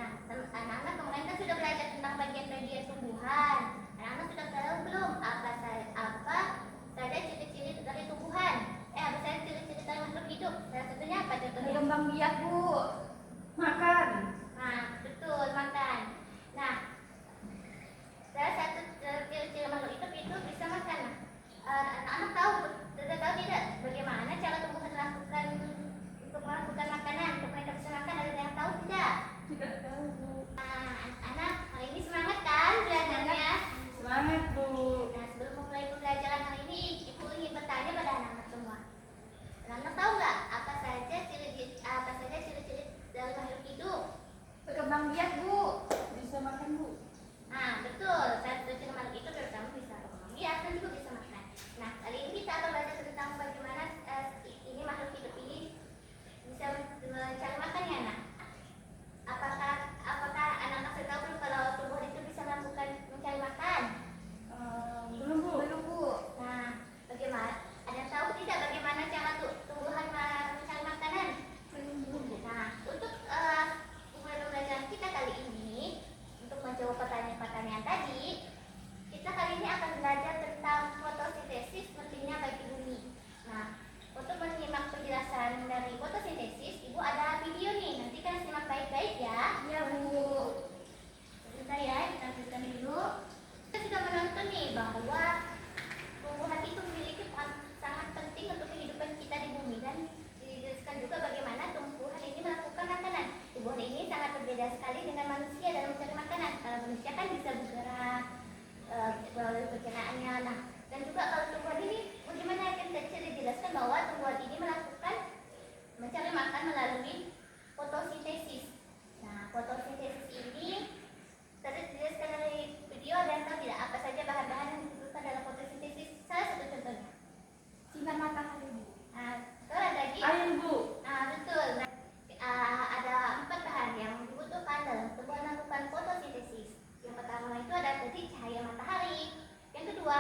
Nah, anak-anak kemarin kan sudah belajar tentang bagian-bagian tumbuhan. Anak-anak sudah tahu belum apa saja ciri-ciri dari tumbuhan? Apa saja ciri-ciri dari makhluk hidup? Salah satunya apa contohnya? Berkembang biak, Bu. Makan. Nah, betul, makan. Nah, salah satu ciri-ciri makhluk hidup itu bisa makan. Anak-anak sudah tahu tidak bagaimana cara tumbuhan melakukan untuk melakukan makanan untuk mereka bisa makan? Ada yang tahu tidak? Tidak tahu, Bu. Nah, anak hari ini semangat kan belajarnya? Semangat, Bu. Nah, sebelum memulai pembelajaran hari ini, Ibu ingin bertanya pada anak-anak semua. Anak-anak tahu nggak apa saja ciri-ciri dari makhluk hidup? Berkembang biak, Bu. Bisa makan, Bu. Nah, betul. Satu ciri makhluk hidup terutama bisa berkembang biak dan juga bisa makan. Nah, kali ini kita akan belajar tentang bagaimana ini makhluk hidup ini bisa mencari makan ya, Nak? Apakah anak-anak sudah tahu belum kalau tumbuhan itu bisa melakukan mencari makan? Belum, Bu. Belum, Bu. Nah, bagaimana? Ada yang tahu tidak bagaimana cara tumbuhan mencari makanan? Belum, Bu. Nah, untuk pembelajaran kita kali ini, untuk menjawab pertanyaan-pertanyaan tadi, kita kali ini akan belajar tentang fotosintesis pentingnya bagi bumi. Nah, untuk menyimak penjelasan dari fotosintesis, Ibu ada video nih. Nanti kan simak baik-baik ya. Iya, Bu. Sebentar ya, kita lanjutkan dulu. Kita sudah menonton nih bahwa tumbuhan itu memiliki peran sangat penting untuk kehidupan kita di bumi, dan dijelaskan juga bagaimana tumbuhan ini melakukan makanan. Tumbuhan ini sangat berbeda sekali dengan manusia dalam mencari makanan. Kalau manusia kan bisa bergerak melalui pencernaannya. Nah, dan juga kalau tumbuhan ini bagaimana akan dijelaskan bahwa tumbuhan ini melakukan mencari makan melalui fotosintesis. Nah, fotosintesis ini tadi dijelaskan dari video, dan tahu tidak apa saja bahan-bahan yang dibutuhkan dalam fotosintesis? Salah satu contohnya Sinar matahari, Bu. nah, kalau ada lagi Air, Bu. nah, betul. Nah, ada 4 bahan yang dibutuhkan dalam tumbuhan melakukan fotosintesis. Yang pertama itu ada tadi cahaya matahari, yang kedua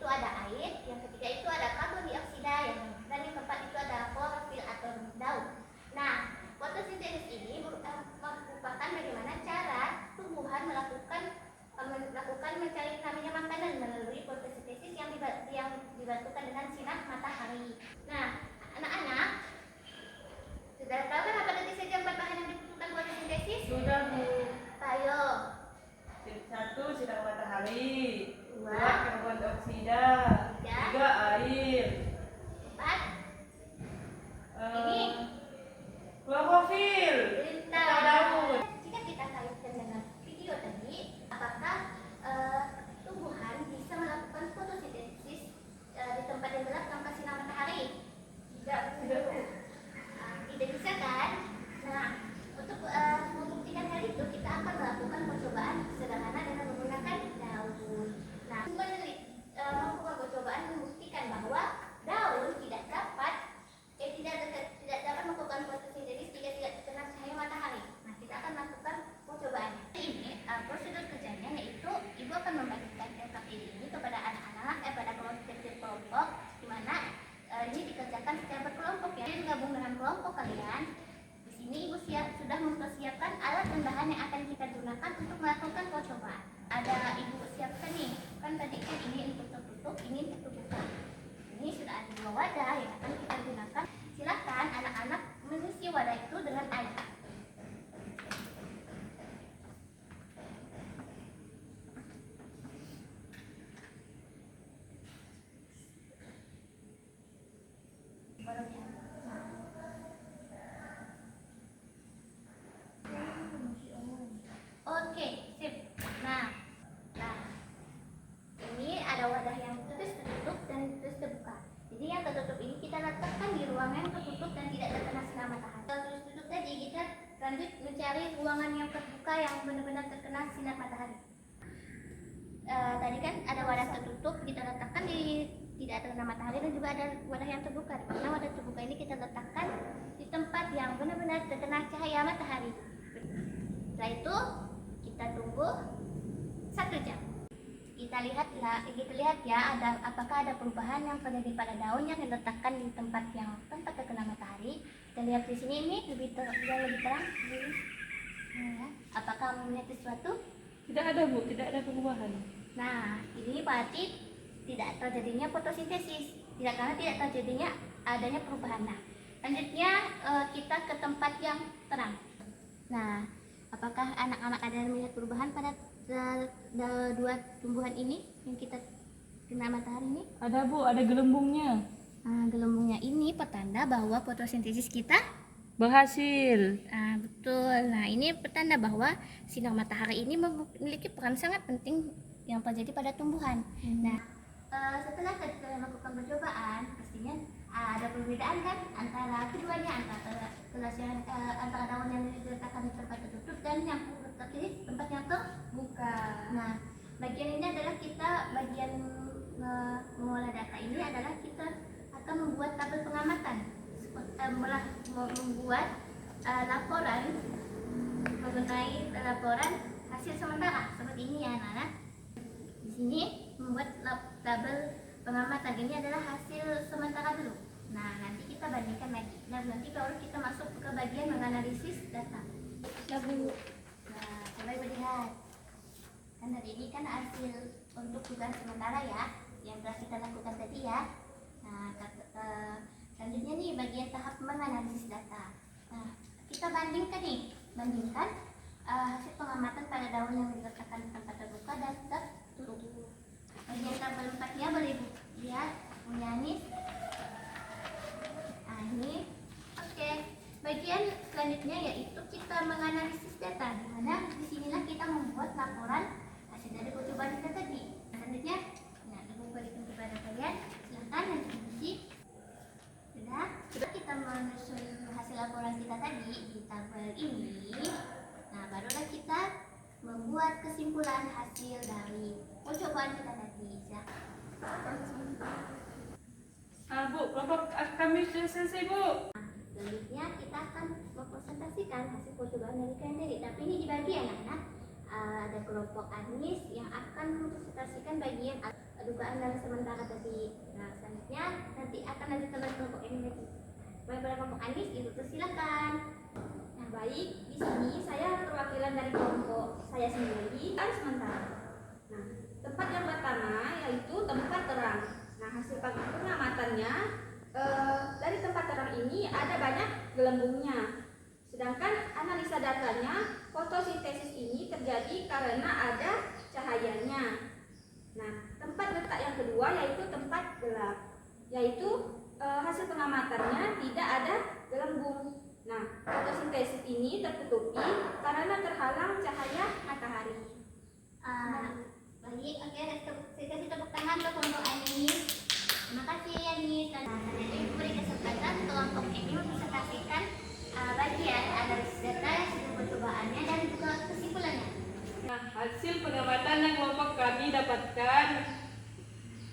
ada air, yang ketiga itu ada karbon dioksida, dan yang keempat itu ada klorofil atau daun. Nah, fotosintesis ini merupakan bagaimana cara tumbuhan melakukan mencari namanya makanan melalui fotosintesis yang dibantukan dengan sinar matahari. Nah, anak-anak sudah tahu kan apa tadi saja 4 bahan yang dibutuhkan fotosintesis? Sudah, Bu. Ayo. 1. Sinar matahari. 2. 2. Karbon dioksida. 3. 3. Air. 4. Ini klorofil atau daun. Jika kita kaitkan dengan video tadi, apakah tumbuhan bisa melakukan fotosintesis di tempat yang gelap tanpa sinar matahari? Tidak, Bu. Tidak bisa kan? Nah, untuk membuktikan hal itu, kita akan melakukan percobaan sederhana dengan menggunakan daun. Nah, melakukan percobaan membuktikan bahwa daun tidak dapat melakukan fotosintesis jika tidak terkena cahaya matahari. Nah, kita akan melakukan percobaannya. Ini prosedur kerjanya, yaitu Ibu akan membagikan ini kepada anak-anak pada kelompok, di mana ini dikerjakan secara berkelompok ya. Jadi gabung dengan kelompok kalian. Di sini Ibu sudah mempersiapkan alat dan bahan yang akan kita gunakan untuk melakukan percobaan. Ada Ibu siapkan nih, kan tadi kan ini untuk tertutup, ini untuk terbuka. Ini sudah ada 2 wadah yang akan kita gunakan. Silakan anak-anak mengisi wadah itu dengan air. Oke, sip. Nah, ini ada wadah yang tertutup dan terbuka. Jadi yang tertutup ini kita letakkan di ruangan yang tertutup dan tidak terkena sinar matahari. Kalau tertutup tadi, kita lanjut mencari ruangan yang terbuka yang benar-benar terkena sinar matahari. Tadi kan ada wadah tertutup, kita letakkan di tidak terkena matahari, dan juga ada wadah yang terbuka. Karena wadah terbuka ini kita letakkan di tempat yang benar-benar terkena cahaya matahari. Setelah itu kita tunggu 1 jam. Kita lihat ya, apakah ada perubahan yang terjadi pada daun yang diletakkan di tempat yang terkena matahari. Kita lihat di sini, ini lebih terang. Nah, apakah kamu melihat sesuatu? Tidak ada Bu, tidak ada perubahan. Nah, ini berarti tidak terjadinya fotosintesis. Tidak, karena tidak terjadinya adanya perubahan. Nah, selanjutnya kita ke tempat yang terang. Nah, apakah anak-anak ada yang melihat perubahan pada dua tumbuhan ini yang kita kena matahari ini? Ada Bu, ada gelembungnya. Nah, gelembungnya ini petanda bahwa fotosintesis kita Berhasil. betul. Nah, ini petanda bahwa sinar matahari ini memiliki peran sangat penting yang terjadi pada tumbuhan. Nah, setelah kita melakukan percobaan, pastinya ada perbedaan kan antara keduanya, antara antara daun yang diletakkan di tempat tertutup dan yang terpilih tempat yang terbuka. Nah, bagian ini adalah kita bagian mengolah data ini adalah kita akan membuat tabel pengamatan, membuat laporan mengenai laporan hasil sementara seperti ini ya anak-anak. Di sini membuat tabel pengamatan ini adalah hasil sementara dulu. Nah, nanti kita bandingkan lagi. Dan nanti baru kita masuk ke bagian menganalisis data. Nah, coba ibu lihat. Kan hari ini kan hasil untuk dugaan sementara ya, yang telah kita lakukan tadi ya. Nah, selanjutnya nih bagian tahap menganalisis data. Nah, kita bandingkan hasil pengamatan pada daun yang diletakkan di tempat terbuka dan tertutup. Bagian tabel 4-nya boleh ibu lihat, punya Anis. Nah, ini oke. Bagian selanjutnya yaitu kita menganalisis data, di mana disinilah kita membuat laporan hasil dari percobaan kita tadi. Selanjutnya, nah, ibu berikan kepada kalian, silakan nanti diisi. Sudah kita menyusun hasil laporan kita tadi di tabel ini. Nah, barulah kita membuat kesimpulan hasil dari percobaan kita tadi. Bu, kelompok kami sudah selesai Bu. Selanjutnya kita akan mempresentasikan hasil percobaan dari kalian tadi. Tapi ini dibagi anak-anak. Ada kelompok Anis yang akan mempresentasikan bagian dugaan dan sementara tadi. Nah, selanjutnya nanti akan lanjutkan dari kelompok ini lagi. Baik, pada kelompok Anis itu silakan. Nah, baik, di sini saya perwakilan dari kelompok saya sendiri dan sementara. Nah, tempat yang pertama yaitu tempat terang. Nah, hasil pengamatannya dari tempat terang ini ada banyak gelembungnya. Sedangkan analisa datanya, fotosintesis ini terjadi karena ada cahayanya. Nah, tempat letak yang kedua yaitu tempat gelap, yaitu hasil pengamatannya tidak ada gelembung. Nah, fotosintesis ini tertutupi karena terhalang cahaya matahari. Baik, oke, saya kasih tepuk tangan untuk kelompok Anis. Terima kasih Anis. Nah, jadi ibu beri kesempatan kelompok ini mempresentasikan bagian analisis data hasil percobaannya dan juga kesimpulannya. Nah, hasil pengamatan yang kelompok kami dapatkan,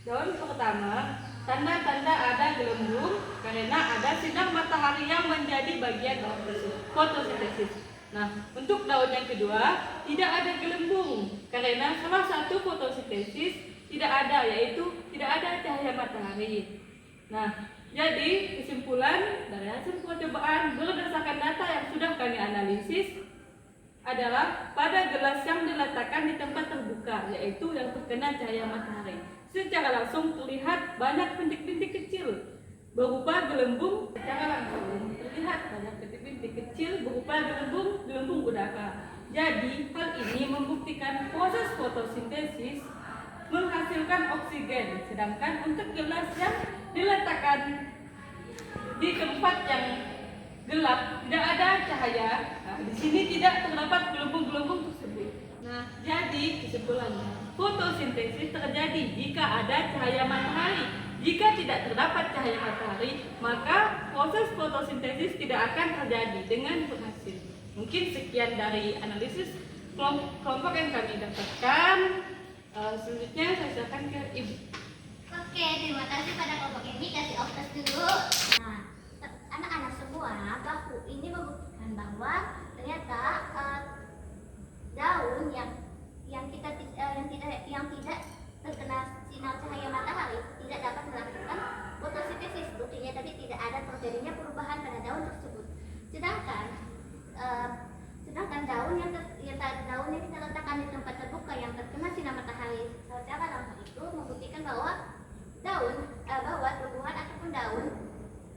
daun pertama, tanda-tanda ada gelembung karena ada sinar matahari yang menjadi bagian fotosintesis. Nah, untuk daun yang kedua, tidak ada gelembung karena salah satu fotosintesis tidak ada, yaitu tidak ada cahaya matahari. Nah, jadi kesimpulan dari hasil percobaan berdasarkan data yang sudah kami analisis adalah pada gelas yang diletakkan di tempat terbuka, yaitu yang terkena cahaya matahari, secara langsung terlihat banyak bintik-bintik kecil berupa gelembung. Secara langsung terlihat banyak bintik-bintik kecil berupa gelembung udara. Jadi hal ini membuktikan proses fotosintesis menghasilkan oksigen, sedangkan untuk gelas yang diletakkan di tempat yang gelap tidak ada cahaya. Nah, di sini tidak terdapat gelembung-gelembung tersebut. Nah, jadi kesimpulannya, fotosintesis terjadi jika ada cahaya matahari. Jika tidak terdapat cahaya matahari, maka proses fotosintesis tidak akan terjadi dengan berhasil. Mungkin sekian dari analisis kelompok yang kami dapatkan. Selanjutnya saya silakan ke Ibu. Oke, terima kasih pada kelompok ini. Kasih optas dulu. Nah, anak-anak semua, baku ini membuktikan bahwa ternyata daun yang tidak terkena sinar cahaya matahari tidak dapat melakukan fotosintesis. Buktinya tadi tidak ada terjadinya perubahan pada daun tersebut. Sedangkan daun bahwa tumbuhan ataupun daun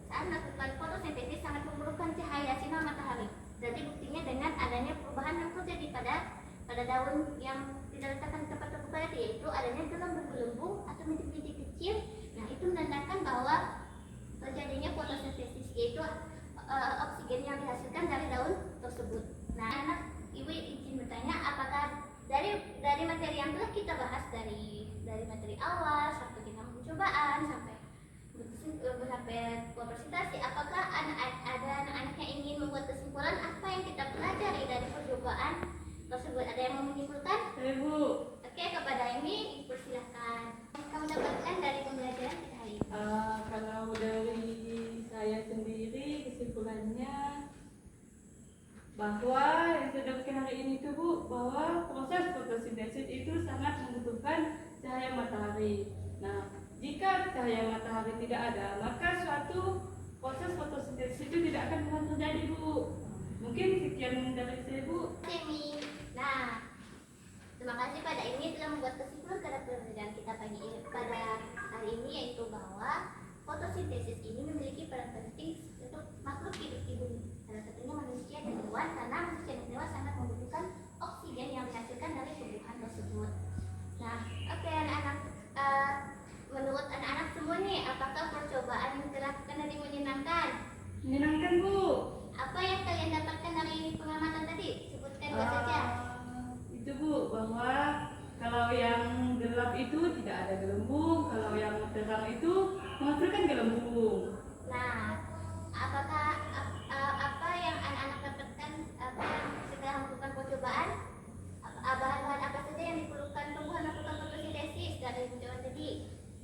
saat melakukan fotosintesis sangat memerlukan cahaya sinar matahari. Jadi buktinya dengan adanya perubahan yang terjadi pada daun yang tidak letakkan di tempat terbuka tadi, yaitu adanya gelembung-gelembung atau bintik-bintik kecil. Nah, itu menandakan bahwa terjadinya fotosintesis, yaitu oksigen yang dihasilkan dari daun tersebut. Nah, anak ibu izin bertanya, apakah dari materi yang telah kita bahas dari materi awal sampai kita percobaan sampai fotosintesis, apakah ada anak-anak yang ingin membuat kesimpulan apa yang kita pelajari dari percobaan tersebut? Ada yang mau menyimpulkan? Ibu. Oke, kepada ini persilahkan. Kamu dapatkan dari pembelajaran kita hari ini? Kalau dari saya sendiri kesimpulannya bahwa yang saya dapatkan hari ini itu Bu, bahwa proses fotosintesis itu sangat membutuhkan cahaya matahari. Nah, jika cahaya matahari tidak ada, maka suatu proses fotosintesis itu tidak akan pernah terjadi Bu. Mungkin sekian dari saya Bu. Emi. Nah, terima kasih pada ini telah membuat kesimpulan pada pembelajaran kita pada hari ini, yaitu bahwa fotosintesis ini memiliki peran penting untuk makhluk hidup di bumi. Salah satunya manusia dan hewan, karena manusia dan hewan sangat membutuhkan oksigen yang dihasilkan dari tumbuhan tersebut. Nah, oke anak-anak, menurut anak-anak semua nih, apakah percobaan yang dilakukan tadi menyenangkan? Menyenangkan Bu. Apa yang kalian dapatkan dari pengamatan tadi? Sebutkan dua saja. Itu Bu, bahwa kalau yang gelap itu tidak ada gelembung, kalau yang terang itu menghasilkan gelembung. Nah, apakah apa yang anak-anak dapatkan setelah melakukan percobaan? Bahan-bahan apa saja yang diperlukan tumbuhan melakukan fotosintesis dari percobaan tadi?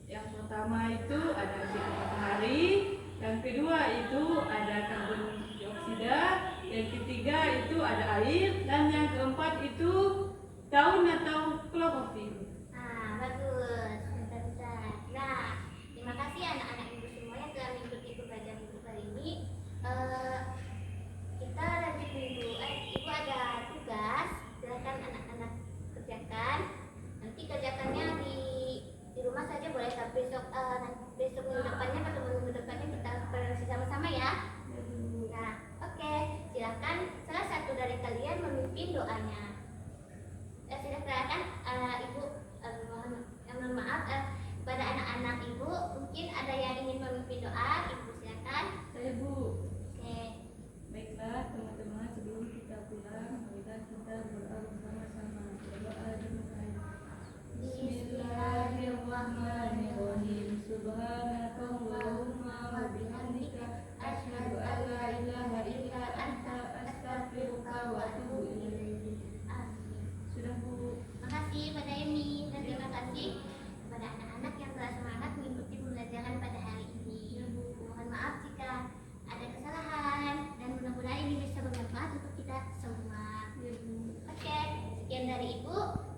Yang pertama itu ada sinar matahari, yang kedua itu ada karbon dioksida, yang ketiga itu ada air, dan yang keempat itu daun atau klorofil. Nah, bagus, bentar-bentar. Nah, terima kasih anak-anak ibu semua yang telah mengikuti pembelajaran ibu kali ini. Kita lanjut dulu. Ibu ada tugas, silakan anak-anak kerjakan. Nanti kerjakannya di rumah saja boleh, tapi besok minggu depannya atau minggu depannya kita bersama sama-sama ya. Nah, oke, silakan salah satu dari kalian memimpin doanya. Silakan ibu, mohon maaf pada anak-anak ibu, mungkin ada yang ingin memimpin doa, ibu silakan. Saya Bu. Oke. Baiklah teman-teman, sebelum kita pulang, marilah kita berdoa bersama-sama. Berdoa dimulai. Bismillahirrahmanirrahim. Subhanakallahumma wa bihamdika asyhadu an la ilaha illa anta astaghfiruka wa atubu ilaik. Sudah Bu. Makasih pada Emi dan terima kasih kepada anak-anak yang telah semangat mengikuti pembelajaran pada hari ini. Mohon maaf jika ada kesalahan dan mudah-mudahan ini bisa bermanfaat untuk kita semua. Oke, sekian dari Ibu.